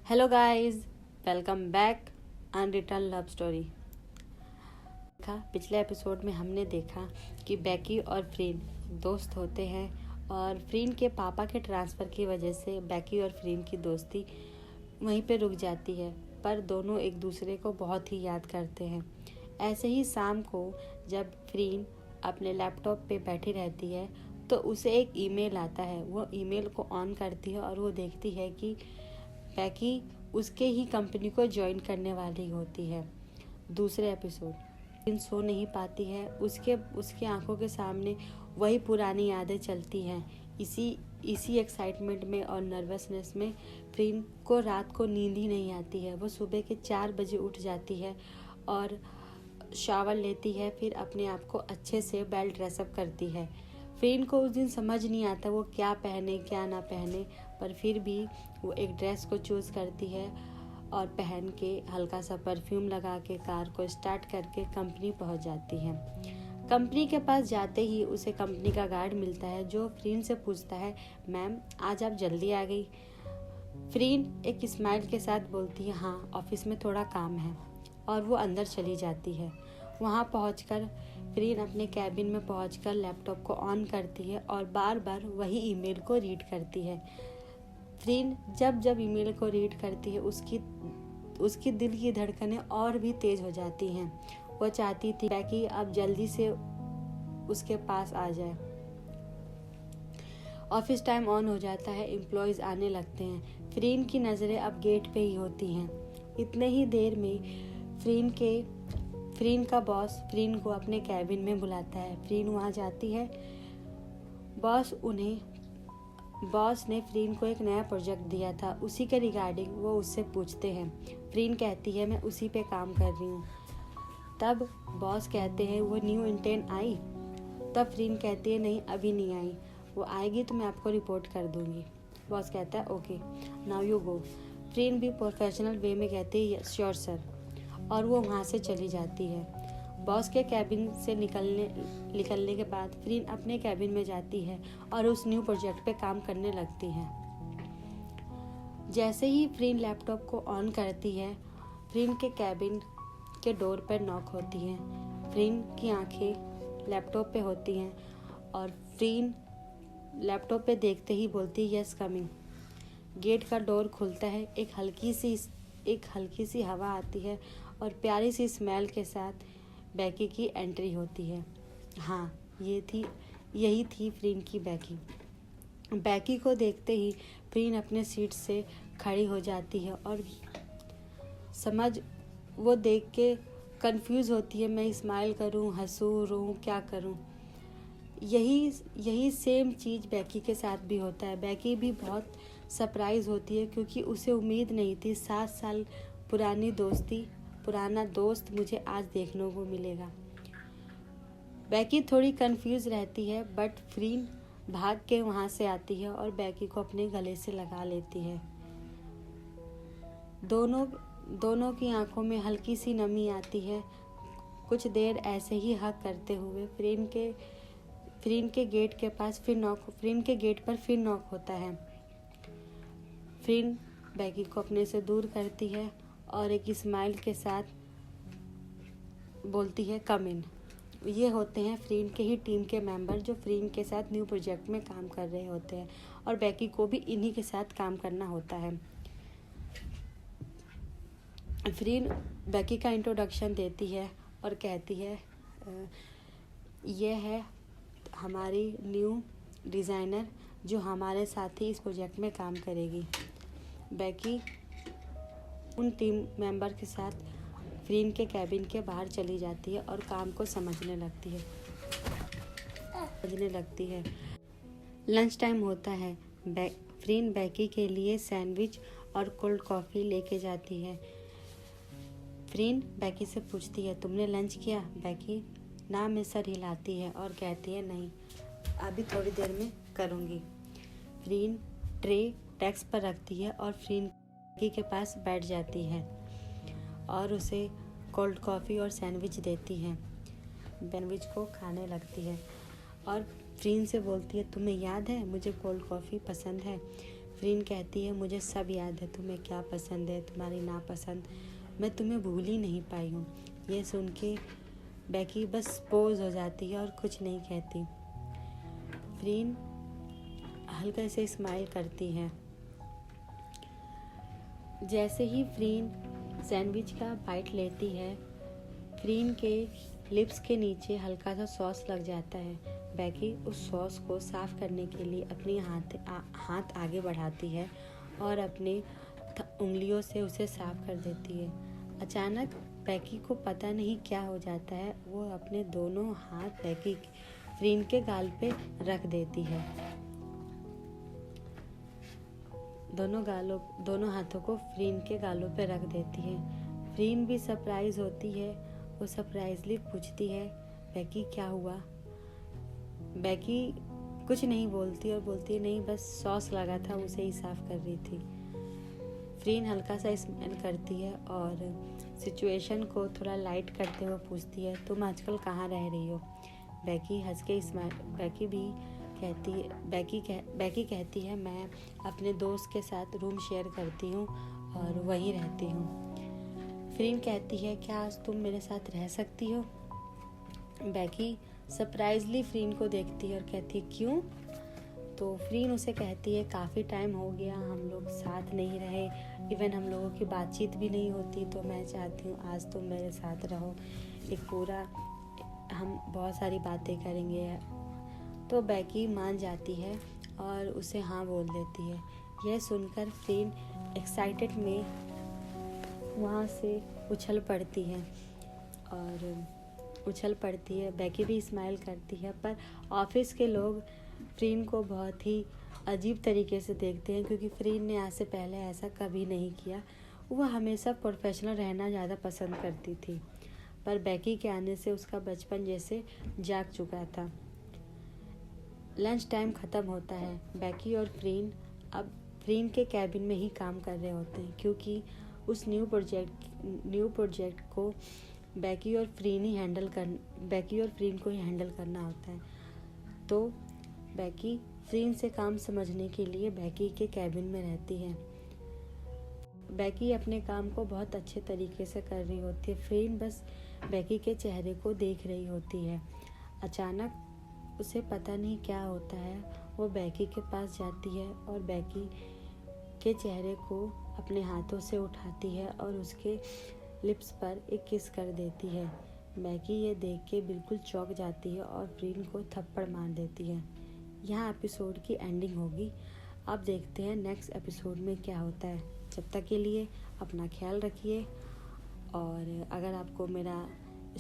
Hello guys, welcome back unreturned love story. पिछले episode में हमने देखा कि बेकी और फ्रीन दोस्त होते हैं और फ्रीन के पापा के ट्रांसफ़र की वजह से बेकी और फ्रीन की दोस्ती वहीं पे रुक जाती है, पर दोनों एक दूसरे को बहुत ही याद करते हैं। ऐसे ही शाम को जब फ्रीन अपने लैपटॉप पे बैठी रहती है तो उसे एक ईमेल आता है। वो ईमेल को ऑन करती है और वो देखती है कि बेकी उसके ही कंपनी को ज्वाइन करने वाली होती है। दूसरे एपिसोड फ्रीन सो नहीं पाती है। उसके आंखों के सामने वही पुरानी यादें चलती हैं। इसी एक्साइटमेंट में और नर्वसनेस में फ्रीन को रात को नींद ही नहीं आती है। वो सुबह के 4 बजे उठ जाती है और शावर लेती है, फिर अपने आप को अच्छे से वेल ड्रेसअप करती है। फ्रीन को उस दिन समझ नहीं आता वो क्या पहने क्या ना पहने, पर फिर भी वो एक ड्रेस को चूज़ करती है और पहन के हल्का सा परफ्यूम लगा के कार को स्टार्ट करके कंपनी पहुंच जाती है। कंपनी के पास जाते ही उसे कंपनी का गार्ड मिलता है जो फ्रीन से पूछता है, मैम आज आप जल्दी आ गई। फ्रीन एक स्माइल के साथ बोलती है, हाँ ऑफिस में थोड़ा काम है, और वो अंदर चली जाती है। वहाँ पहुँचकर फ्रीन अपने कैबिन में पहुँचकर लैपटॉप को ऑन करती है और बार बार वही ईमेल को रीड करती है। फ्रीन जब जब ईमेल को रीड करती है उसकी दिल की धड़कनें और भी तेज हो जाती हैं। वो चाहती थी कि अब जल्दी से उसके पास आ जाए। ऑफिस टाइम ऑन हो जाता है, एम्प्लॉयज़ आने लगते हैं। फ्रीन की नज़रें अब गेट पे ही होती हैं। इतने ही देर में फ्रीन का बॉस फ्रीन को अपने कैबिन में बुलाता है। फ्रीन वहाँ जाती है। बॉस ने फ्रीन को एक नया प्रोजेक्ट दिया था, उसी के रिगार्डिंग वो उससे पूछते हैं। फ्रीन कहती है मैं उसी पे काम कर रही हूँ। तब बॉस कहते हैं वो न्यू इंटर्न आई। तब फ्रीन कहती है नहीं अभी नहीं आई, वो आएगी तो मैं आपको रिपोर्ट कर दूँगी। बॉस कहता है ओके नाउ यू गो। फ्रीन भी प्रोफेशनल वे में कहती है श्योर सर, और वो वहाँ से चली जाती है। बॉस के कैबिन से निकलने के बाद फ्रीन अपने कैबिन में जाती है और उस न्यू प्रोजेक्ट पे काम करने लगती है। जैसे ही फ्रीन लैपटॉप को ऑन करती है, फ्रीन के कैबिन के डोर पर नॉक होती है। फ्रीन की आंखें लैपटॉप पे होती हैं और फ्रीन लैपटॉप पे देखते ही बोलती है यस कमिंग। गेट का डोर खुलता है, एक हल्की सी हवा आती है और प्यारी सी स्मेल के साथ बेकी की एंट्री होती है। हाँ, यही थी फ्रीन की बेकी। बेकी को देखते ही फ्रीन अपने सीट से खड़ी हो जाती है और वो देख के कंफ्यूज होती है, मैं स्माइल करूँ, हंसूँ, रोऊँ, क्या करूँ। यही सेम चीज़ बेकी के साथ भी होता है। बेकी भी बहुत सरप्राइज होती है क्योंकि उसे उम्मीद नहीं थी 7 साल पुराना दोस्त मुझे आज देखने को मिलेगा। बेकी थोड़ी कंफ्यूज रहती है, बट फ्रीन भाग के वहाँ से आती है और बेकी को अपने गले से लगा लेती है। दोनों की आंखों में हल्की सी नमी आती है। कुछ देर ऐसे ही हग करते हुए फ्रीन के गेट पर फिर नॉक होता है। फ्रीन बेकी को अपने से दूर करती है और एक स्माइल के साथ बोलती है कम इन। ये होते हैं फ्रीन के ही टीम के मेंबर जो फ्रीन के साथ न्यू प्रोजेक्ट में काम कर रहे होते हैं और बेकी को भी इन्हीं के साथ काम करना होता है। फ्रीन बेकी का इंट्रोडक्शन देती है और कहती है ये है हमारी न्यू डिज़ाइनर जो हमारे साथ ही इस प्रोजेक्ट में काम करेगी। बेकी उन टीम मेंबर के साथ फ्रीन के कैबिन के बाहर चली जाती है और काम को समझने लगती है। लंच टाइम होता है। फ्रीन बेकी के लिए सैंडविच और कोल्ड कॉफ़ी लेके जाती है। फ्रीन बेकी से पूछती है तुमने लंच किया? बेकी ना में सर हिलाती है और कहती है नहीं अभी थोड़ी देर में करूँगी। फ्रीन ट्रे डेस्क पर रखती है और फ्रीन के पास बैठ जाती है और उसे कोल्ड कॉफ़ी और सैंडविच देती है। सैंडविच को खाने लगती है और फ्रीन से बोलती है तुम्हें याद है मुझे कोल्ड कॉफ़ी पसंद है। फ्रीन कहती है मुझे सब याद है, तुम्हें क्या पसंद है, तुम्हारी नापसंद, मैं तुम्हें भूल ही नहीं पाई हूँ। ये सुन के बैकी बस पोज हो जाती है और कुछ नहीं कहती। फ्रीन हल्का से स्माइल करती है। जैसे ही फ्रीन सैंडविच का बाइट लेती है, फ्रीन के लिप्स के नीचे हल्का सा सॉस लग जाता है। बैकी उस सॉस को साफ़ करने के लिए अपनी हाथ आगे बढ़ाती है और अपने उंगलियों से उसे साफ कर देती है। अचानक बैकी को पता नहीं क्या हो जाता है, वो अपने दोनों हाथ फ्रीन के गाल पे रख देती है। दोनों हाथों को फ्रीन के गालों पे रख देती है। फ्रीन भी सरप्राइज होती है। वो सरप्राइजली पूछती है बैकी क्या हुआ। बैकी कुछ नहीं बोलती और बोलती है नहीं, बस सॉस लगा था, उसे ही साफ कर रही थी। फ्रीन हल्का सा स्माइल करती है और सिचुएशन को थोड़ा लाइट करते हुए पूछती है तुम आजकल कहाँ रह रही हो। बैकी हंस के बैकी कहती है मैं अपने दोस्त के साथ रूम शेयर करती हूँ और वहीं रहती हूँ। फ्रीन कहती है क्या आज तुम मेरे साथ रह सकती हो। बैकी सरप्राइजली फ्रीन को देखती है और कहती है क्यों। तो फ्रीन उसे कहती है काफ़ी टाइम हो गया हम लोग साथ नहीं रहे, इवन हम लोगों की बातचीत भी नहीं होती, तो मैं चाहती हूँ आज तुम मेरे साथ रहो, हम बहुत सारी बातें करेंगे। तो बैकी मान जाती है और उसे हाँ बोल देती है। यह सुनकर फ्रीन एक्साइटेड में वहाँ से उछल पड़ती है। बैकी भी स्माइल करती है, पर ऑफिस के लोग फ्रीन को बहुत ही अजीब तरीके से देखते हैं क्योंकि फ्रीन ने आज से पहले ऐसा कभी नहीं किया। वह हमेशा प्रोफेशनल रहना ज़्यादा पसंद करती थी, पर बैकी के आने से उसका बचपन जैसे जाग चुका था। लंच टाइम ख़त्म होता है। बैकी और फ्रीन अब फ्रीन के कैबिन में ही काम कर रहे होते हैं क्योंकि उस न्यू प्रोजेक्ट को बैकी और फ्रीन को ही हैंडल करना होता है। तो बैकी फ्रीन से काम समझने के लिए बैकी के कैबिन में रहती है। बैकी अपने काम को बहुत अच्छे तरीके से कर रही होती है। फ्रीन बस बैकी के चेहरे को देख रही होती है। अचानक उसे पता नहीं क्या होता है, वो बैकी के पास जाती है और बैकी के चेहरे को अपने हाथों से उठाती है और उसके लिप्स पर एक किस कर देती है। बैकी ये देख के बिल्कुल चौंक जाती है और फ्रीन को थप्पड़ मार देती है। यहाँ एपिसोड की एंडिंग होगी। अब देखते हैं नेक्स्ट एपिसोड में क्या होता है। जब तक के लिए अपना ख्याल रखिए और अगर आपको मेरा